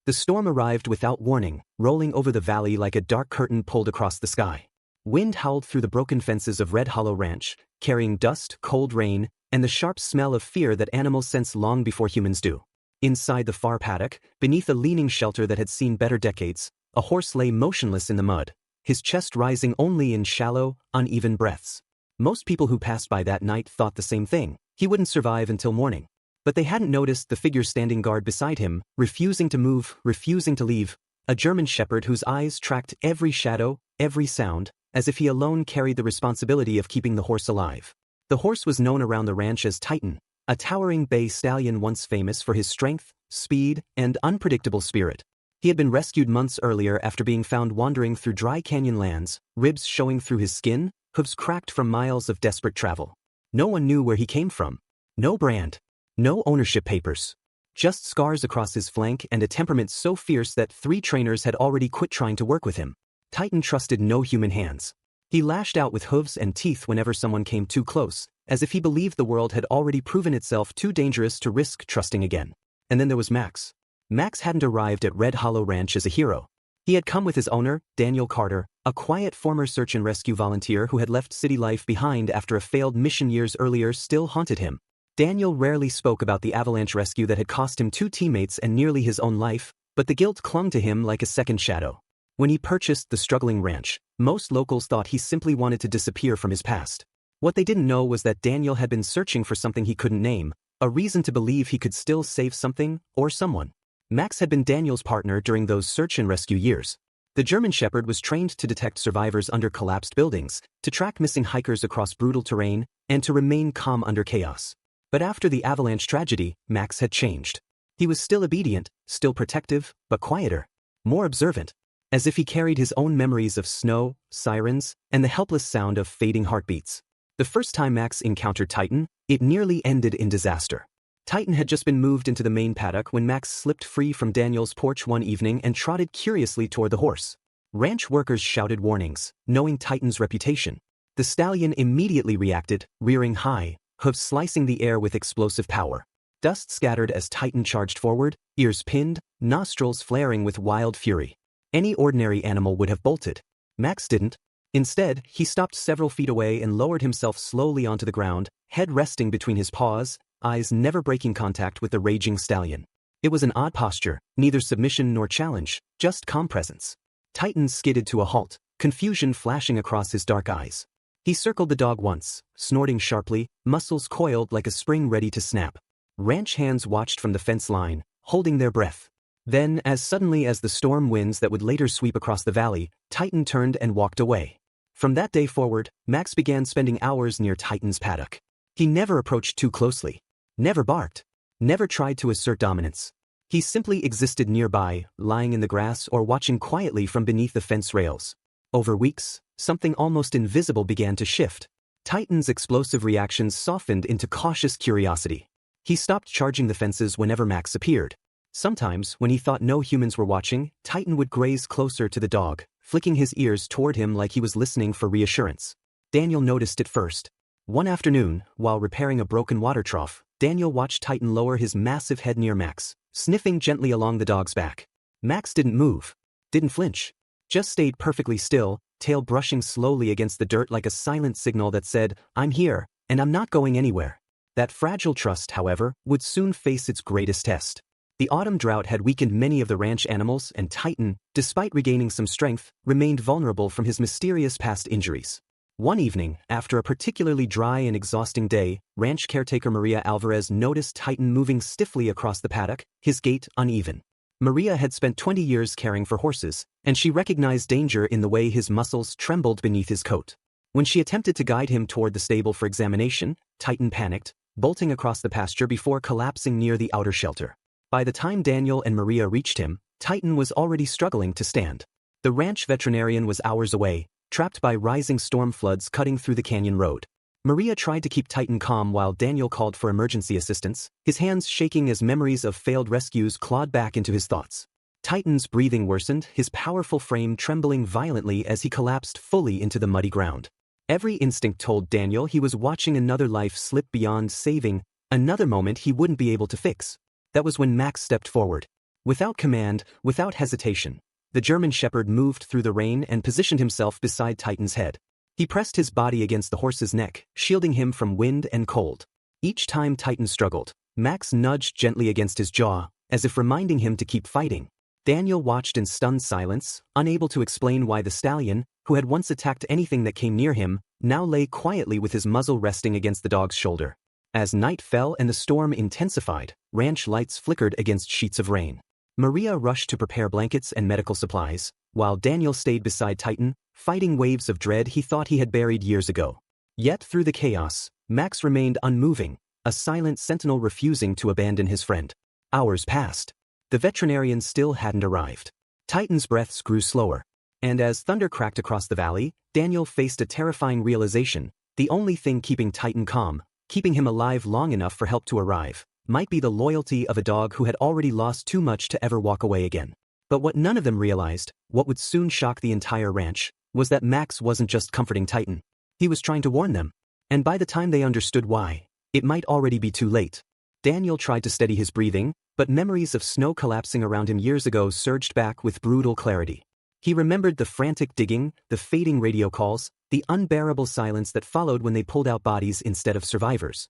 The storm arrived without warning, rolling over the valley like a dark curtain pulled across the sky. Wind howled through the broken fences of Red Hollow Ranch, carrying dust, cold rain, and the sharp smell of fear that animals sense long before humans do. Inside the far paddock, beneath a leaning shelter that had seen better decades, a horse lay motionless in the mud, his chest rising only in shallow, uneven breaths. Most people who passed by that night thought the same thing: he wouldn't survive until morning. But they hadn't noticed the figure standing guard beside him, refusing to move, refusing to leave, a German shepherd whose eyes tracked every shadow, every sound, as if he alone carried the responsibility of keeping the horse alive. The horse was known around the ranch as Titan, a towering bay stallion once famous for his strength, speed, and unpredictable spirit. He had been rescued months earlier after being found wandering through dry canyon lands, ribs showing through his skin, hooves cracked from miles of desperate travel. No one knew where he came from. No brand. No ownership papers. Just scars across his flank and a temperament so fierce that 3 trainers had already quit trying to work with him. Titan trusted no human hands. He lashed out with hooves and teeth whenever someone came too close, as if he believed the world had already proven itself too dangerous to risk trusting again. And then there was Max. Max hadn't arrived at Red Hollow Ranch as a hero. He had come with his owner, Daniel Carter, a quiet former search and rescue volunteer who had left city life behind after a failed mission years earlier still haunted him. Daniel rarely spoke about the avalanche rescue that had cost him 2 teammates and nearly his own life, but the guilt clung to him like a second shadow. When he purchased the struggling ranch, most locals thought he simply wanted to disappear from his past. What they didn't know was that Daniel had been searching for something he couldn't name, a reason to believe he could still save something or someone. Max had been Daniel's partner during those search and rescue years. The German Shepherd was trained to detect survivors under collapsed buildings, to track missing hikers across brutal terrain, and to remain calm under chaos. But after the avalanche tragedy, Max had changed. He was still obedient, still protective, but quieter, more observant, as if he carried his own memories of snow, sirens, and the helpless sound of fading heartbeats. The first time Max encountered Titan, it nearly ended in disaster. Titan had just been moved into the main paddock when Max slipped free from Daniel's porch one evening and trotted curiously toward the horse. Ranch workers shouted warnings, knowing Titan's reputation. The stallion immediately reacted, rearing high, hooves slicing the air with explosive power. Dust scattered as Titan charged forward, ears pinned, nostrils flaring with wild fury. Any ordinary animal would have bolted. Max didn't. Instead, he stopped several feet away and lowered himself slowly onto the ground, head resting between his paws, eyes never breaking contact with the raging stallion. It was an odd posture, neither submission nor challenge, just calm presence. Titan skidded to a halt, confusion flashing across his dark eyes. He circled the dog once, snorting sharply, muscles coiled like a spring ready to snap. Ranch hands watched from the fence line, holding their breath. Then, as suddenly as the storm winds that would later sweep across the valley, Titan turned and walked away. From that day forward, Max began spending hours near Titan's paddock. He never approached too closely. Never barked. Never tried to assert dominance. He simply existed nearby, lying in the grass or watching quietly from beneath the fence rails. Over weeks, something almost invisible began to shift. Titan's explosive reactions softened into cautious curiosity. He stopped charging the fences whenever Max appeared. Sometimes, when he thought no humans were watching, Titan would graze closer to the dog, flicking his ears toward him like he was listening for reassurance. Daniel noticed it first. One afternoon, while repairing a broken water trough, Daniel watched Titan lower his massive head near Max, sniffing gently along the dog's back. Max didn't move, didn't flinch, just stayed perfectly still, tail brushing slowly against the dirt like a silent signal that said, "I'm here, and I'm not going anywhere." That fragile trust, however, would soon face its greatest test. The autumn drought had weakened many of the ranch animals, and Titan, despite regaining some strength, remained vulnerable from his mysterious past injuries. One evening, after a particularly dry and exhausting day, ranch caretaker Maria Alvarez noticed Titan moving stiffly across the paddock, his gait uneven. Maria had spent 20 years caring for horses, and she recognized danger in the way his muscles trembled beneath his coat. When she attempted to guide him toward the stable for examination, Titan panicked, bolting across the pasture before collapsing near the outer shelter. By the time Daniel and Maria reached him, Titan was already struggling to stand. The ranch veterinarian was hours away, trapped by rising storm floods cutting through the canyon road. Maria tried to keep Titan calm while Daniel called for emergency assistance, his hands shaking as memories of failed rescues clawed back into his thoughts. Titan's breathing worsened, his powerful frame trembling violently as he collapsed fully into the muddy ground. Every instinct told Daniel he was watching another life slip beyond saving, another moment he wouldn't be able to fix. That was when Max stepped forward. Without command, without hesitation, the German Shepherd moved through the rain and positioned himself beside Titan's head. He pressed his body against the horse's neck, shielding him from wind and cold. Each time Titan struggled, Max nudged gently against his jaw, as if reminding him to keep fighting. Daniel watched in stunned silence, unable to explain why the stallion, who had once attacked anything that came near him, now lay quietly with his muzzle resting against the dog's shoulder. As night fell and the storm intensified, ranch lights flickered against sheets of rain. Maria rushed to prepare blankets and medical supplies, while Daniel stayed beside Titan, fighting waves of dread he thought he had buried years ago. Yet through the chaos, Max remained unmoving, a silent sentinel refusing to abandon his friend. Hours passed. The veterinarian still hadn't arrived. Titan's breaths grew slower. And as thunder cracked across the valley, Daniel faced a terrifying realization: the only thing keeping Titan calm, keeping him alive long enough for help to arrive, might be the loyalty of a dog who had already lost too much to ever walk away again. But what none of them realized, what would soon shock the entire ranch, was that Max wasn't just comforting Titan. He was trying to warn them. And by the time they understood why, it might already be too late. Daniel tried to steady his breathing, but memories of snow collapsing around him years ago surged back with brutal clarity. He remembered the frantic digging, the fading radio calls, the unbearable silence that followed when they pulled out bodies instead of survivors.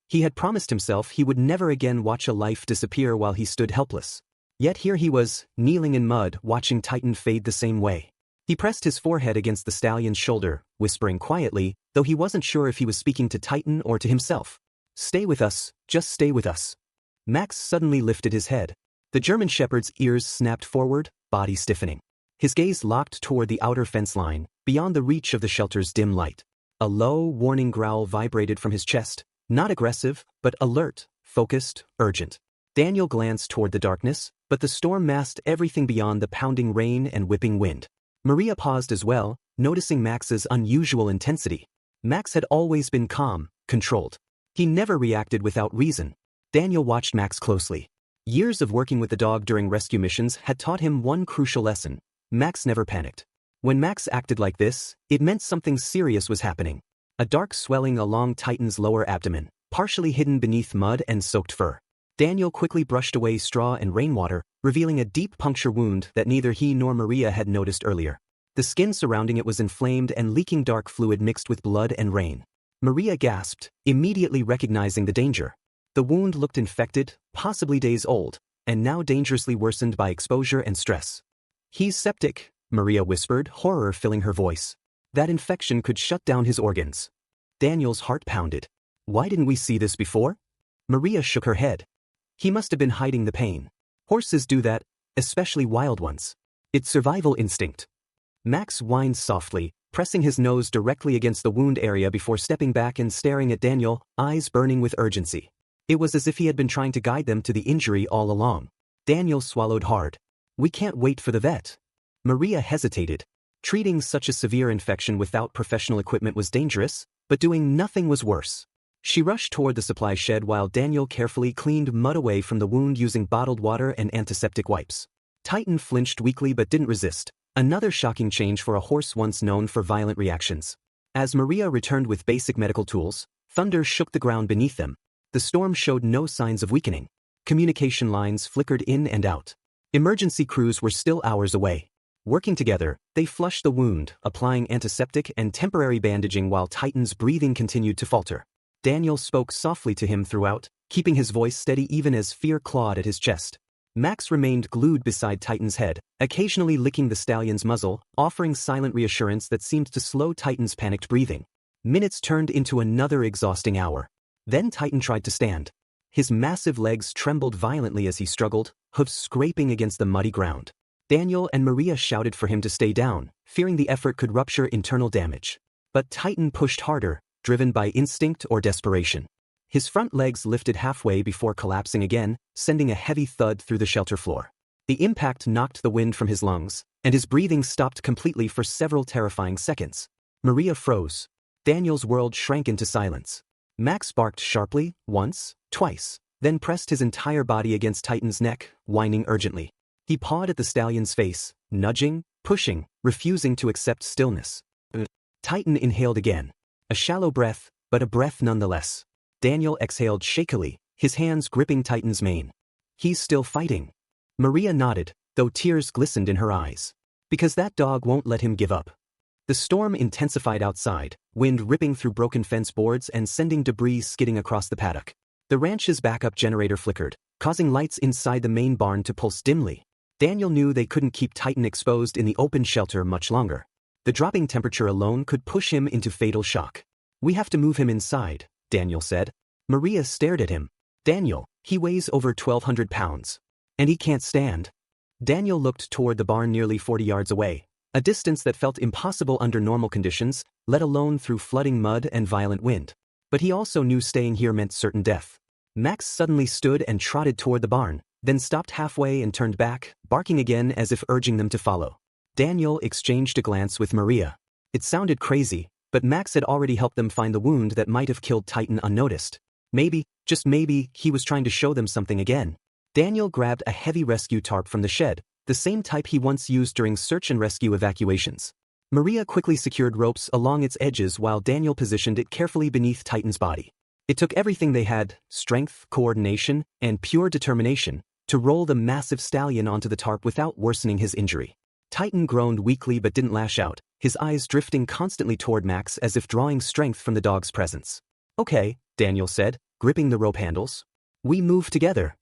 He had promised himself he would never again watch a life disappear while he stood helpless. Yet here he was, kneeling in mud, watching Titan fade the same way. He pressed his forehead against the stallion's shoulder, whispering quietly, though he wasn't sure if he was speaking to Titan or to himself. "Stay with us, just stay with us." Max suddenly lifted his head. The German Shepherd's ears snapped forward, body stiffening. His gaze locked toward the outer fence line, beyond the reach of the shelter's dim light. A low, warning growl vibrated from his chest, not aggressive, but alert, focused, urgent. Daniel glanced toward the darkness, but the storm masked everything beyond the pounding rain and whipping wind. Maria paused as well, noticing Max's unusual intensity. Max had always been calm, controlled. He never reacted without reason. Daniel watched Max closely. Years of working with the dog during rescue missions had taught him one crucial lesson: Max never panicked. When Max acted like this, it meant something serious was happening. A dark swelling along Titan's lower abdomen, partially hidden beneath mud and soaked fur. Daniel quickly brushed away straw and rainwater, revealing a deep puncture wound that neither he nor Maria had noticed earlier. The skin surrounding it was inflamed and leaking dark fluid mixed with blood and rain. Maria gasped, immediately recognizing the danger. The wound looked infected, possibly days old, and now dangerously worsened by exposure and stress. "He's septic," Maria whispered, horror filling her voice. That infection could shut down his organs. Daniel's heart pounded. "Why didn't we see this before?" Maria shook her head. "He must have been hiding the pain. Horses do that, especially wild ones. It's survival instinct." Max whined softly, pressing his nose directly against the wound area before stepping back and staring at Daniel, eyes burning with urgency. It was as if he had been trying to guide them to the injury all along. Daniel swallowed hard. "We can't wait for the vet." Maria hesitated. Treating such a severe infection without professional equipment was dangerous, but doing nothing was worse. She rushed toward the supply shed while Daniel carefully cleaned mud away from the wound using bottled water and antiseptic wipes. Titan flinched weakly but didn't resist, another shocking change for a horse once known for violent reactions. As Maria returned with basic medical tools, thunder shook the ground beneath them. The storm showed no signs of weakening. Communication lines flickered in and out. Emergency crews were still hours away. Working together, they flushed the wound, applying antiseptic and temporary bandaging while Titan's breathing continued to falter. Daniel spoke softly to him throughout, keeping his voice steady even as fear clawed at his chest. Max remained glued beside Titan's head, occasionally licking the stallion's muzzle, offering silent reassurance that seemed to slow Titan's panicked breathing. Minutes turned into another exhausting hour. Then Titan tried to stand. His massive legs trembled violently as he struggled, hoofs scraping against the muddy ground. Daniel and Maria shouted for him to stay down, fearing the effort could rupture internal damage. But Titan pushed harder, driven by instinct or desperation. His front legs lifted halfway before collapsing again, sending a heavy thud through the shelter floor. The impact knocked the wind from his lungs, and his breathing stopped completely for several terrifying seconds. Maria froze. Daniel's world shrank into silence. Max barked sharply, once, twice, then pressed his entire body against Titan's neck, whining urgently. He pawed at the stallion's face, nudging, pushing, refusing to accept stillness. Titan inhaled again. A shallow breath, but a breath nonetheless. Daniel exhaled shakily, his hands gripping Titan's mane. "He's still fighting." Maria nodded, though tears glistened in her eyes. Because that dog won't let him give up. The storm intensified outside, wind ripping through broken fence boards and sending debris skidding across the paddock. The ranch's backup generator flickered, causing lights inside the main barn to pulse dimly. Daniel knew they couldn't keep Titan exposed in the open shelter much longer. The dropping temperature alone could push him into fatal shock. We have to move him inside, Daniel said. Maria stared at him. Daniel, he weighs over 1,200 pounds. And he can't stand. Daniel looked toward the barn nearly 40 yards away, a distance that felt impossible under normal conditions, let alone through flooding mud and violent wind. But he also knew staying here meant certain death. Max suddenly stood and trotted toward the barn, then stopped halfway and turned back, barking again as if urging them to follow. Daniel exchanged a glance with Maria. It sounded crazy, but Max had already helped them find the wound that might have killed Titan unnoticed. Maybe, just maybe, he was trying to show them something again. Daniel grabbed a heavy rescue tarp from the shed, the same type he once used during search and rescue evacuations. Maria quickly secured ropes along its edges while Daniel positioned it carefully beneath Titan's body. It took everything they had, strength, coordination, and pure determination, to roll the massive stallion onto the tarp without worsening his injury. Titan groaned weakly but didn't lash out, his eyes drifting constantly toward Max as if drawing strength from the dog's presence. Okay, Daniel said, gripping the rope handles. We move together.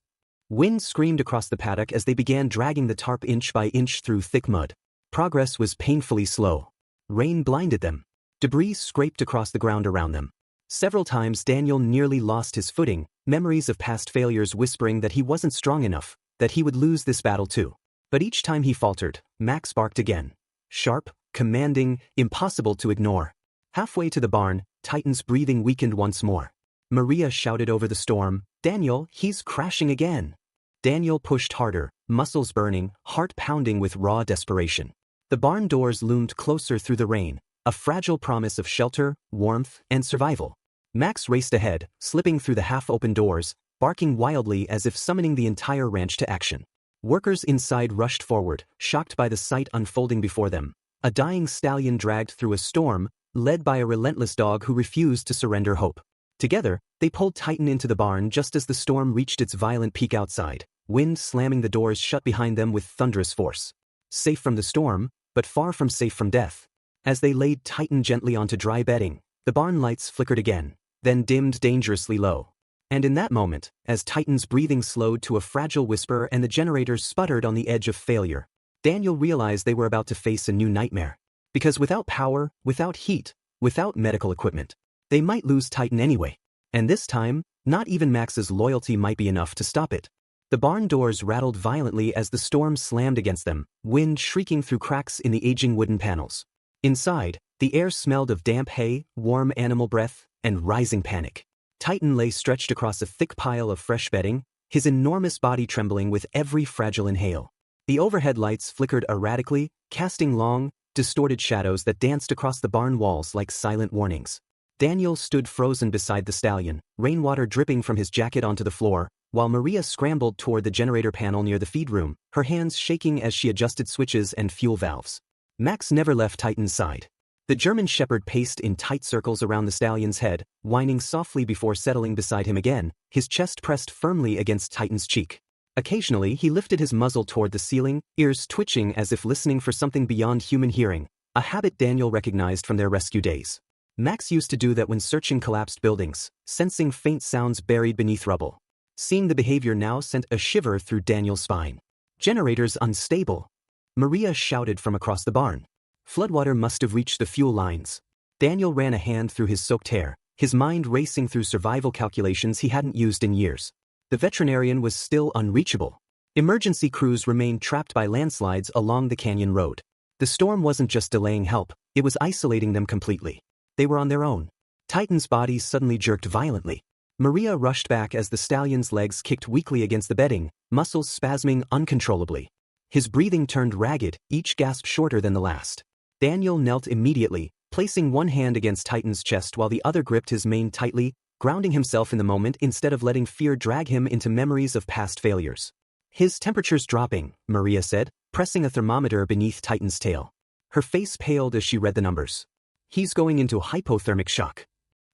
Wind screamed across the paddock as they began dragging the tarp inch by inch through thick mud. Progress was painfully slow. Rain blinded them. Debris scraped across the ground around them. Several times Daniel nearly lost his footing, memories of past failures whispering that he wasn't strong enough, that he would lose this battle too. But each time he faltered, Max barked again. Sharp, commanding, impossible to ignore. Halfway to the barn, Titan's breathing weakened once more. Maria shouted over the storm, Daniel, he's crashing again. Daniel pushed harder, muscles burning, heart pounding with raw desperation. The barn doors loomed closer through the rain, a fragile promise of shelter, warmth, and survival. Max raced ahead, slipping through the half-open doors, barking wildly as if summoning the entire ranch to action. Workers inside rushed forward, shocked by the sight unfolding before them. A dying stallion dragged through a storm, led by a relentless dog who refused to surrender hope. Together, they pulled Titan into the barn just as the storm reached its violent peak outside, wind slamming the doors shut behind them with thunderous force. Safe from the storm, but far from safe from death. As they laid Titan gently onto dry bedding, the barn lights flickered again, then dimmed dangerously low. And in that moment, as Titan's breathing slowed to a fragile whisper and the generators sputtered on the edge of failure, Daniel realized they were about to face a new nightmare. Because without power, without heat, without medical equipment, they might lose Titan anyway. And this time, not even Max's loyalty might be enough to stop it. The barn doors rattled violently as the storm slammed against them, wind shrieking through cracks in the aging wooden panels. Inside, the air smelled of damp hay, warm animal breath, and rising panic. Titan lay stretched across a thick pile of fresh bedding, his enormous body trembling with every fragile inhale. The overhead lights flickered erratically, casting long, distorted shadows that danced across the barn walls like silent warnings. Daniel stood frozen beside the stallion, rainwater dripping from his jacket onto the floor, while Maria scrambled toward the generator panel near the feed room, her hands shaking as she adjusted switches and fuel valves. Max never left Titan's side. The German shepherd paced in tight circles around the stallion's head, whining softly before settling beside him again, his chest pressed firmly against Titan's cheek. Occasionally he lifted his muzzle toward the ceiling, ears twitching as if listening for something beyond human hearing, a habit Daniel recognized from their rescue days. Max used to do that when searching collapsed buildings, sensing faint sounds buried beneath rubble. Seeing the behavior now sent a shiver through Daniel's spine. Generators unstable. Maria shouted from across the barn. Floodwater must have reached the fuel lines. Daniel ran a hand through his soaked hair, his mind racing through survival calculations he hadn't used in years. The veterinarian was still unreachable. Emergency crews remained trapped by landslides along the canyon road. The storm wasn't just delaying help, it was isolating them completely. They were on their own. Titan's body suddenly jerked violently. Maria rushed back as the stallion's legs kicked weakly against the bedding, muscles spasming uncontrollably. His breathing turned ragged, each gasp shorter than the last. Daniel knelt immediately, placing one hand against Titan's chest while the other gripped his mane tightly, grounding himself in the moment instead of letting fear drag him into memories of past failures. His temperature's dropping, Maria said, pressing a thermometer beneath Titan's tail. Her face paled as she read the numbers. He's going into hypothermic shock.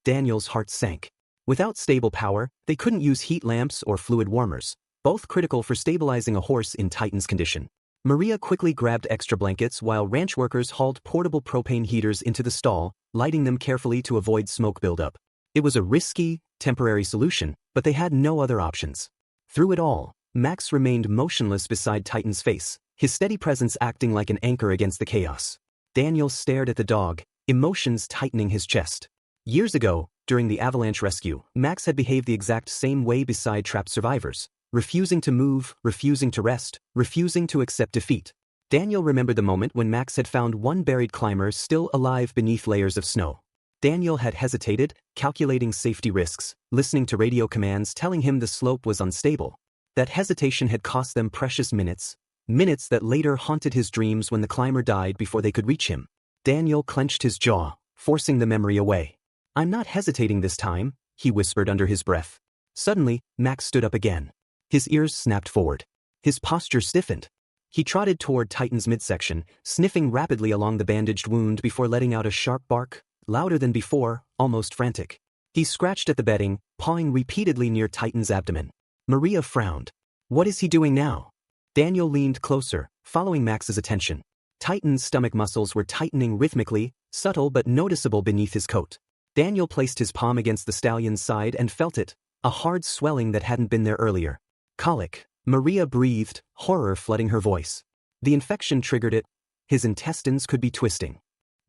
Daniel's heart sank. Without stable power, they couldn't use heat lamps or fluid warmers, both critical for stabilizing a horse in Titan's condition. Maria quickly grabbed extra blankets while ranch workers hauled portable propane heaters into the stall, lighting them carefully to avoid smoke buildup. It was a risky, temporary solution, but they had no other options. Through it all, Max remained motionless beside Titan's face, his steady presence acting like an anchor against the chaos. Daniel stared at the dog, emotions tightening his chest. Years ago, during the avalanche rescue, Max had behaved the exact same way beside trapped survivors, refusing to move, refusing to rest, refusing to accept defeat. Daniel remembered the moment when Max had found one buried climber still alive beneath layers of snow. Daniel had hesitated, calculating safety risks, listening to radio commands telling him the slope was unstable. That hesitation had cost them precious minutes, minutes that later haunted his dreams when the climber died before they could reach him. Daniel clenched his jaw, forcing the memory away. "I'm not hesitating this time," he whispered under his breath. Suddenly, Max stood up again. His ears snapped forward. His posture stiffened. He trotted toward Titan's midsection, sniffing rapidly along the bandaged wound before letting out a sharp bark, louder than before, almost frantic. He scratched at the bedding, pawing repeatedly near Titan's abdomen. Maria frowned. What is he doing now? Daniel leaned closer, following Max's attention. Titan's stomach muscles were tightening rhythmically, subtle but noticeable beneath his coat. Daniel placed his palm against the stallion's side and felt it, a hard swelling that hadn't been there earlier. Colic, Maria breathed, horror flooding her voice. The infection triggered it. His intestines could be twisting.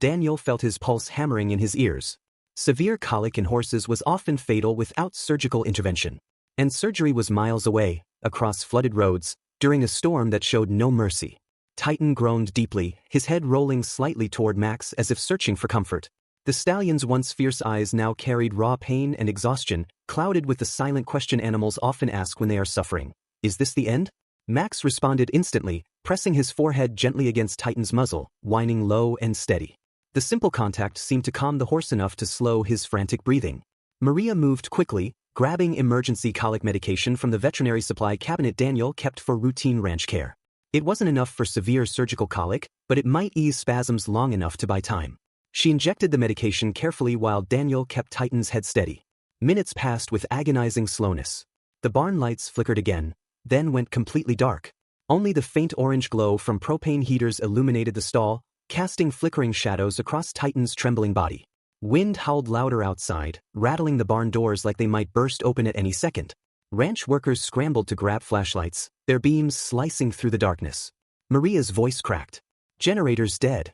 Daniel felt his pulse hammering in his ears. Severe colic in horses was often fatal without surgical intervention. And surgery was miles away, across flooded roads, during a storm that showed no mercy. Titan groaned deeply, his head rolling slightly toward Max as if searching for comfort. The stallion's once fierce eyes now carried raw pain and exhaustion, clouded with the silent question animals often ask when they are suffering. Is this the end? Max responded instantly, pressing his forehead gently against Titan's muzzle, whining low and steady. The simple contact seemed to calm the horse enough to slow his frantic breathing. Maria moved quickly, grabbing emergency colic medication from the veterinary supply cabinet Daniel kept for routine ranch care. It wasn't enough for severe surgical colic, but it might ease spasms long enough to buy time. She injected the medication carefully while Daniel kept Titan's head steady. Minutes passed with agonizing slowness. The barn lights flickered again, then went completely dark. Only the faint orange glow from propane heaters illuminated the stall, casting flickering shadows across Titan's trembling body. Wind howled louder outside, rattling the barn doors like they might burst open at any second. Ranch workers scrambled to grab flashlights, their beams slicing through the darkness. Maria's voice cracked. Generators dead.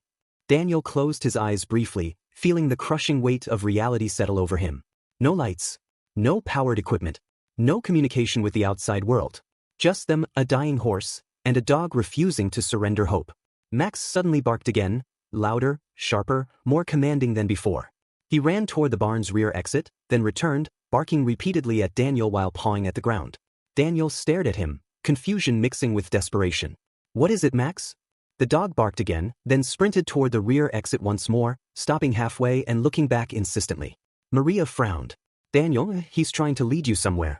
Daniel closed his eyes briefly, feeling the crushing weight of reality settle over him. No lights. No powered equipment. No communication with the outside world. Just them, a dying horse, and a dog refusing to surrender hope. Max suddenly barked again, louder, sharper, more commanding than before. He ran toward the barn's rear exit, then returned, barking repeatedly at Daniel while pawing at the ground. Daniel stared at him, confusion mixing with desperation. What is it, Max? The dog barked again, then sprinted toward the rear exit once more, stopping halfway and looking back insistently. Maria frowned. Daniel, he's trying to lead you somewhere.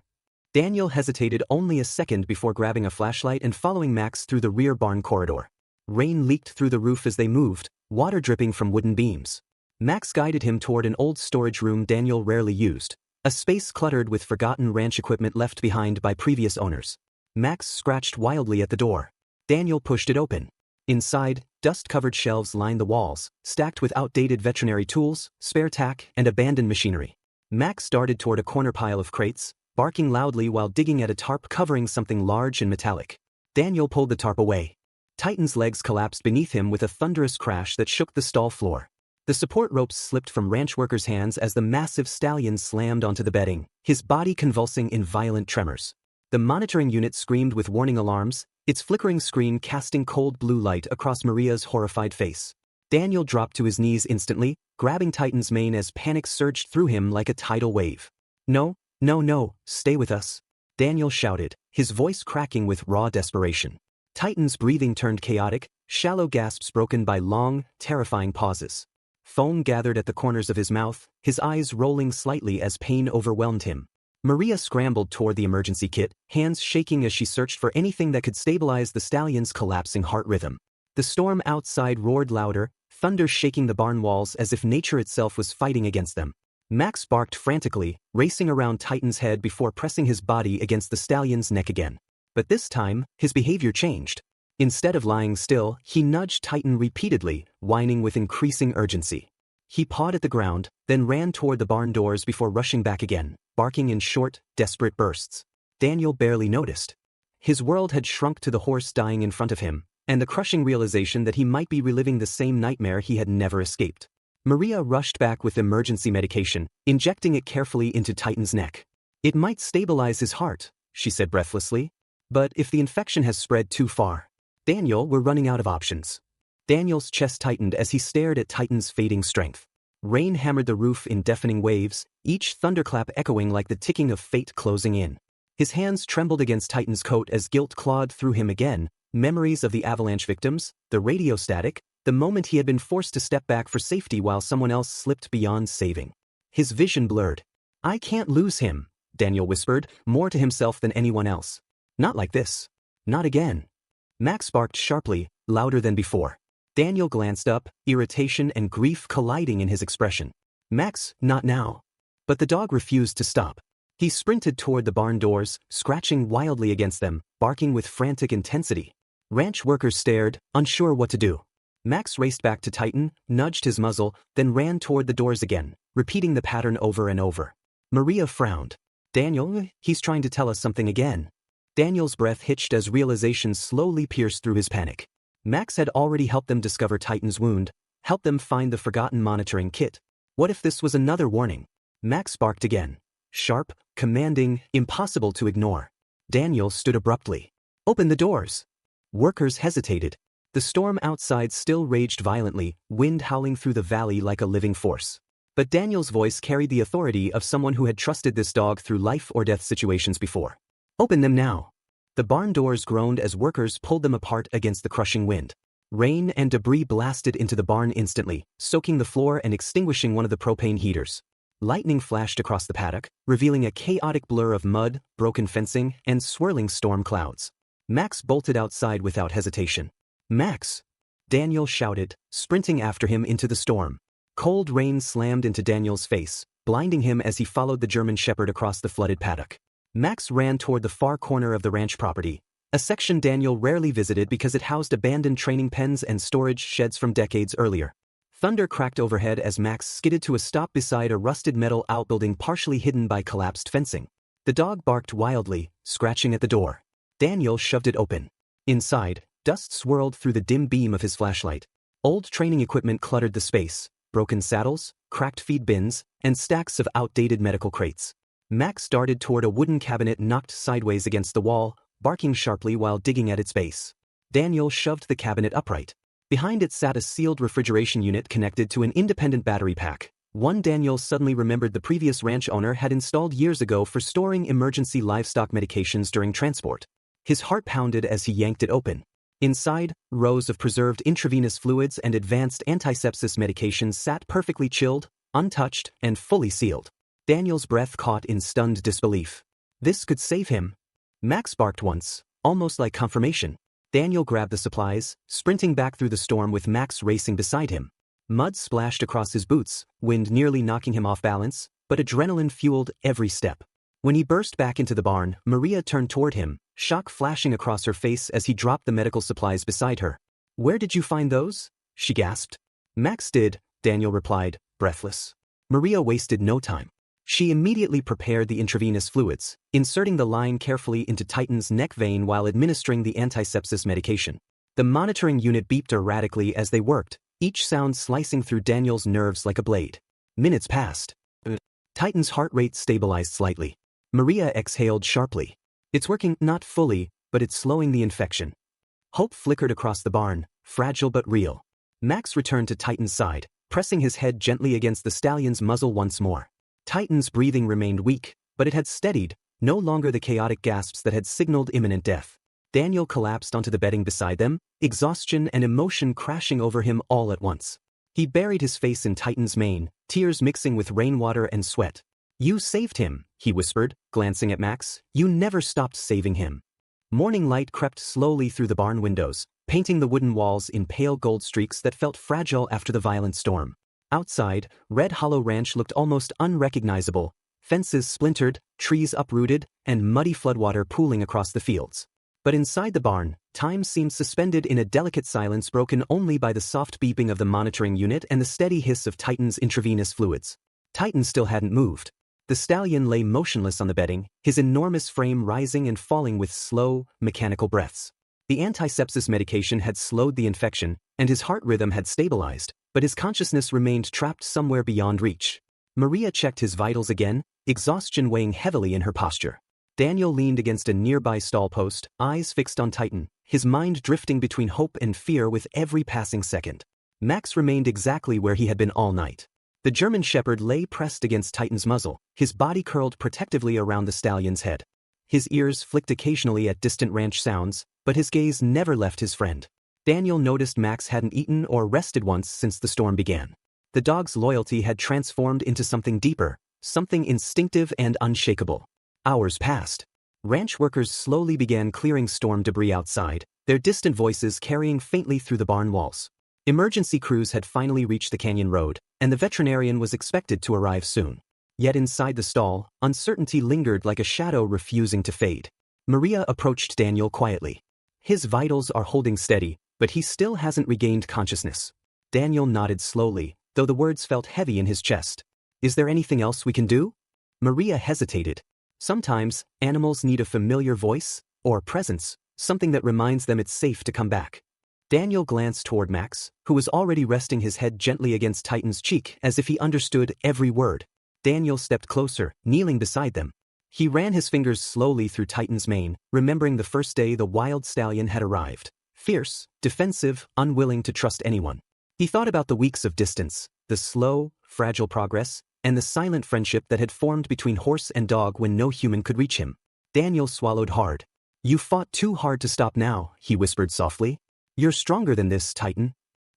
Daniel hesitated only a second before grabbing a flashlight and following Max through the rear barn corridor. Rain leaked through the roof as they moved, water dripping from wooden beams. Max guided him toward an old storage room Daniel rarely used, a space cluttered with forgotten ranch equipment left behind by previous owners. Max scratched wildly at the door. Daniel pushed it open. Inside, dust-covered shelves lined the walls, stacked with outdated veterinary tools, spare tack, and abandoned machinery. Max darted toward a corner pile of crates, barking loudly while digging at a tarp covering something large and metallic. Daniel pulled the tarp away. Titan's legs collapsed beneath him with a thunderous crash that shook the stall floor. The support ropes slipped from ranch workers' hands as the massive stallion slammed onto the bedding, his body convulsing in violent tremors. The monitoring unit screamed with warning alarms, its flickering screen casting cold blue light across Maria's horrified face. Daniel dropped to his knees instantly, grabbing Titan's mane as panic surged through him like a tidal wave. No, no, no, stay with us. Daniel shouted, his voice cracking with raw desperation. Titan's breathing turned chaotic, shallow gasps broken by long, terrifying pauses. Foam gathered at the corners of his mouth, his eyes rolling slightly as pain overwhelmed him. Maria scrambled toward the emergency kit, hands shaking as she searched for anything that could stabilize the stallion's collapsing heart rhythm. The storm outside roared louder, thunder shaking the barn walls as if nature itself was fighting against them. Max barked frantically, racing around Titan's head before pressing his body against the stallion's neck again. But this time, his behavior changed. Instead of lying still, he nudged Titan repeatedly, whining with increasing urgency. He pawed at the ground, then ran toward the barn doors before rushing back again, barking in short, desperate bursts. Daniel barely noticed. His world had shrunk to the horse dying in front of him, and the crushing realization that he might be reliving the same nightmare he had never escaped. Maria rushed back with emergency medication, injecting it carefully into Titan's neck. "It might stabilize his heart," she said breathlessly. "But if the infection has spread too far..." "Daniel, we're running out of options." Daniel's chest tightened as he stared at Titan's fading strength. Rain hammered the roof in deafening waves, each thunderclap echoing like the ticking of fate closing in. His hands trembled against Titan's coat as guilt clawed through him again, memories of the avalanche victims, the radio static, the moment he had been forced to step back for safety while someone else slipped beyond saving. His vision blurred. "I can't lose him," Daniel whispered, more to himself than anyone else. "Not like this. Not again." Max barked sharply, louder than before. Daniel glanced up, irritation and grief colliding in his expression. "Max, not now." But the dog refused to stop. He sprinted toward the barn doors, scratching wildly against them, barking with frantic intensity. Ranch workers stared, unsure what to do. Max raced back to Titan, nudged his muzzle, then ran toward the doors again, repeating the pattern over and over. Maria frowned. "Daniel, he's trying to tell us something again." Daniel's breath hitched as realization slowly pierced through his panic. Max had already helped them discover Titan's wound, helped them find the forgotten monitoring kit. What if this was another warning? Max barked again. Sharp, commanding, impossible to ignore. Daniel stood abruptly. "Open the doors." Workers hesitated. The storm outside still raged violently, wind howling through the valley like a living force. But Daniel's voice carried the authority of someone who had trusted this dog through life-or-death situations before. "Open them now." The barn doors groaned as workers pulled them apart against the crushing wind. Rain and debris blasted into the barn instantly, soaking the floor and extinguishing one of the propane heaters. Lightning flashed across the paddock, revealing a chaotic blur of mud, broken fencing, and swirling storm clouds. Max bolted outside without hesitation. "Max!" Daniel shouted, sprinting after him into the storm. Cold rain slammed into Daniel's face, blinding him as he followed the German Shepherd across the flooded paddock. Max ran toward the far corner of the ranch property, a section Daniel rarely visited because it housed abandoned training pens and storage sheds from decades earlier. Thunder cracked overhead as Max skidded to a stop beside a rusted metal outbuilding partially hidden by collapsed fencing. The dog barked wildly, scratching at the door. Daniel shoved it open. Inside, dust swirled through the dim beam of his flashlight. Old training equipment cluttered the space, broken saddles, cracked feed bins, and stacks of outdated medical crates. Max darted toward a wooden cabinet knocked sideways against the wall, barking sharply while digging at its base. Daniel shoved the cabinet upright. Behind it sat a sealed refrigeration unit connected to an independent battery pack, one Daniel suddenly remembered the previous ranch owner had installed years ago for storing emergency livestock medications during transport. His heart pounded as he yanked it open. Inside, rows of preserved intravenous fluids and advanced antisepsis medications sat perfectly chilled, untouched, and fully sealed. Daniel's breath caught in stunned disbelief. This could save him. Max barked once, almost like confirmation. Daniel grabbed the supplies, sprinting back through the storm with Max racing beside him. Mud splashed across his boots, wind nearly knocking him off balance, but adrenaline fueled every step. When he burst back into the barn, Maria turned toward him, shock flashing across her face as he dropped the medical supplies beside her. "Where did you find those?" she gasped. "Max did," Daniel replied, breathless. Maria wasted no time. She immediately prepared the intravenous fluids, inserting the line carefully into Titan's neck vein while administering the antisepsis medication. The monitoring unit beeped erratically as they worked, each sound slicing through Daniel's nerves like a blade. Minutes passed. Titan's heart rate stabilized slightly. Maria exhaled sharply. "It's working, not fully, but it's slowing the infection." Hope flickered across the barn, fragile but real. Max returned to Titan's side, pressing his head gently against the stallion's muzzle once more. Titan's breathing remained weak, but it had steadied, no longer the chaotic gasps that had signaled imminent death. Daniel collapsed onto the bedding beside them, exhaustion and emotion crashing over him all at once. He buried his face in Titan's mane, tears mixing with rainwater and sweat. "You saved him," he whispered, glancing at Max. "You never stopped saving him." Morning light crept slowly through the barn windows, painting the wooden walls in pale gold streaks that felt fragile after the violent storm. Outside, Red Hollow Ranch looked almost unrecognizable, fences splintered, trees uprooted, and muddy floodwater pooling across the fields. But inside the barn, time seemed suspended in a delicate silence broken only by the soft beeping of the monitoring unit and the steady hiss of Titan's intravenous fluids. Titan still hadn't moved. The stallion lay motionless on the bedding, his enormous frame rising and falling with slow, mechanical breaths. The antisepsis medication had slowed the infection, and his heart rhythm had stabilized, but his consciousness remained trapped somewhere beyond reach. Maria checked his vitals again, exhaustion weighing heavily in her posture. Daniel leaned against a nearby stall post, eyes fixed on Titan, his mind drifting between hope and fear with every passing second. Max remained exactly where he had been all night. The German Shepherd lay pressed against Titan's muzzle, his body curled protectively around the stallion's head. His ears flicked occasionally at distant ranch sounds, but his gaze never left his friend. Daniel noticed Max hadn't eaten or rested once since the storm began. The dog's loyalty had transformed into something deeper, something instinctive and unshakable. Hours passed. Ranch workers slowly began clearing storm debris outside, their distant voices carrying faintly through the barn walls. Emergency crews had finally reached the canyon road, and the veterinarian was expected to arrive soon. Yet inside the stall, uncertainty lingered like a shadow refusing to fade. Maria approached Daniel quietly. His vitals are holding steady, but he still hasn't regained consciousness. Daniel nodded slowly, though the words felt heavy in his chest. Is there anything else we can do? Maria hesitated. Sometimes, animals need a familiar voice, or presence, something that reminds them it's safe to come back. Daniel glanced toward Max, who was already resting his head gently against Titan's cheek as if he understood every word. Daniel stepped closer, kneeling beside them. He ran his fingers slowly through Titan's mane, remembering the first day the wild stallion had arrived. Fierce, defensive, unwilling to trust anyone. He thought about the weeks of distance, the slow, fragile progress, and the silent friendship that had formed between horse and dog when no human could reach him. Daniel swallowed hard. You fought too hard to stop now, he whispered softly. You're stronger than this, Titan.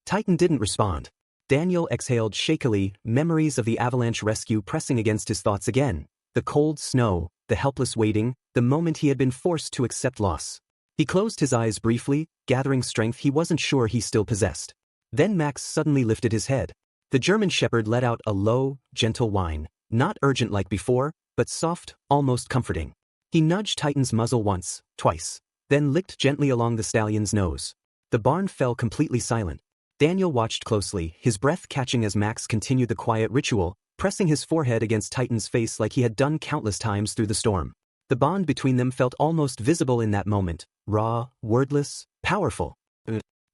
Titan didn't respond. Daniel exhaled shakily, memories of the avalanche rescue pressing against his thoughts again. The cold snow, the helpless waiting, the moment he had been forced to accept loss. He closed his eyes briefly, gathering strength he wasn't sure he still possessed. Then Max suddenly lifted his head. The German Shepherd let out a low, gentle whine, not urgent like before, but soft, almost comforting. He nudged Titan's muzzle once, twice, then licked gently along the stallion's nose. The barn fell completely silent. Daniel watched closely, his breath catching as Max continued the quiet ritual, pressing his forehead against Titan's face like he had done countless times through the storm. The bond between them felt almost visible in that moment, raw, wordless, powerful.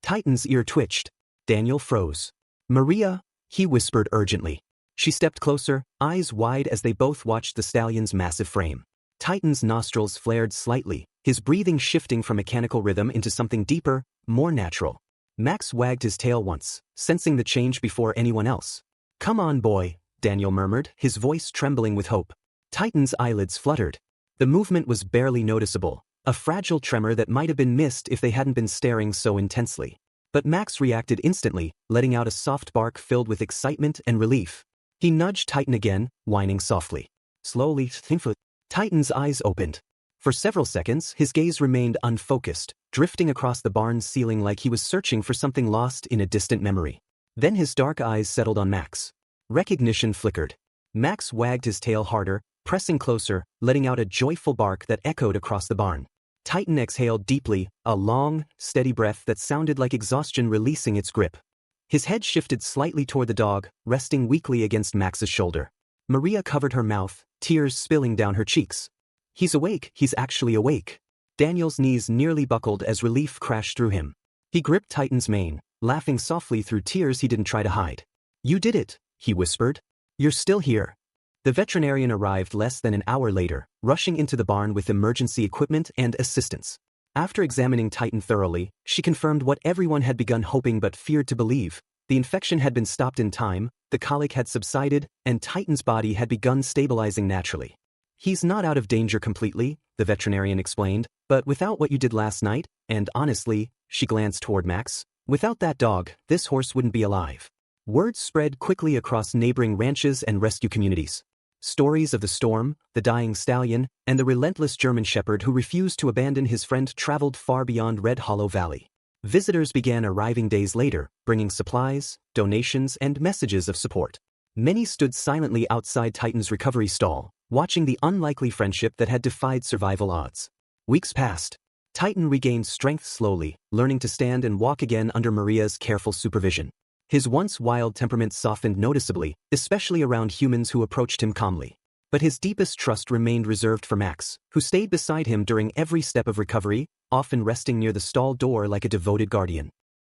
Titan's ear twitched. Daniel froze. Maria, he whispered urgently. She stepped closer, eyes wide as they both watched the stallion's massive frame. Titan's nostrils flared slightly, his breathing shifting from mechanical rhythm into something deeper, more natural. Max wagged his tail once, sensing the change before anyone else. Come on, boy, Daniel murmured, his voice trembling with hope. Titan's eyelids fluttered. The movement was barely noticeable, a fragile tremor that might have been missed if they hadn't been staring so intensely. But Max reacted instantly, letting out a soft bark filled with excitement and relief. He nudged Titan again, whining softly. Slowly, Titan's eyes opened. For several seconds, his gaze remained unfocused, drifting across the barn's ceiling like he was searching for something lost in a distant memory. Then his dark eyes settled on Max. Recognition flickered. Max wagged his tail harder, pressing closer, letting out a joyful bark that echoed across the barn. Titan exhaled deeply, a long, steady breath that sounded like exhaustion releasing its grip. His head shifted slightly toward the dog, resting weakly against Max's shoulder. Maria covered her mouth, tears spilling down her cheeks. He's awake, he's actually awake. Daniel's knees nearly buckled as relief crashed through him. He gripped Titan's mane, laughing softly through tears he didn't try to hide. You did it, he whispered. You're still here. The veterinarian arrived less than an hour later, rushing into the barn with emergency equipment and assistance. After examining Titan thoroughly, she confirmed what everyone had begun hoping but feared to believe. The infection had been stopped in time, the colic had subsided, and Titan's body had begun stabilizing naturally. He's not out of danger completely, the veterinarian explained, but without what you did last night, and honestly, she glanced toward Max, without that dog, this horse wouldn't be alive. Word spread quickly across neighboring ranches and rescue communities. Stories of the storm, the dying stallion, and the relentless German Shepherd who refused to abandon his friend traveled far beyond Red Hollow Valley. Visitors began arriving days later, bringing supplies, donations, and messages of support. Many stood silently outside Titan's recovery stall, watching the unlikely friendship that had defied survival odds. Weeks passed. Titan regained strength slowly, learning to stand and walk again under Maria's careful supervision. His once wild temperament softened noticeably, especially around humans who approached him calmly. But his deepest trust remained reserved for Max, who stayed beside him during every step of recovery, often resting near the stall door like a devoted guardian.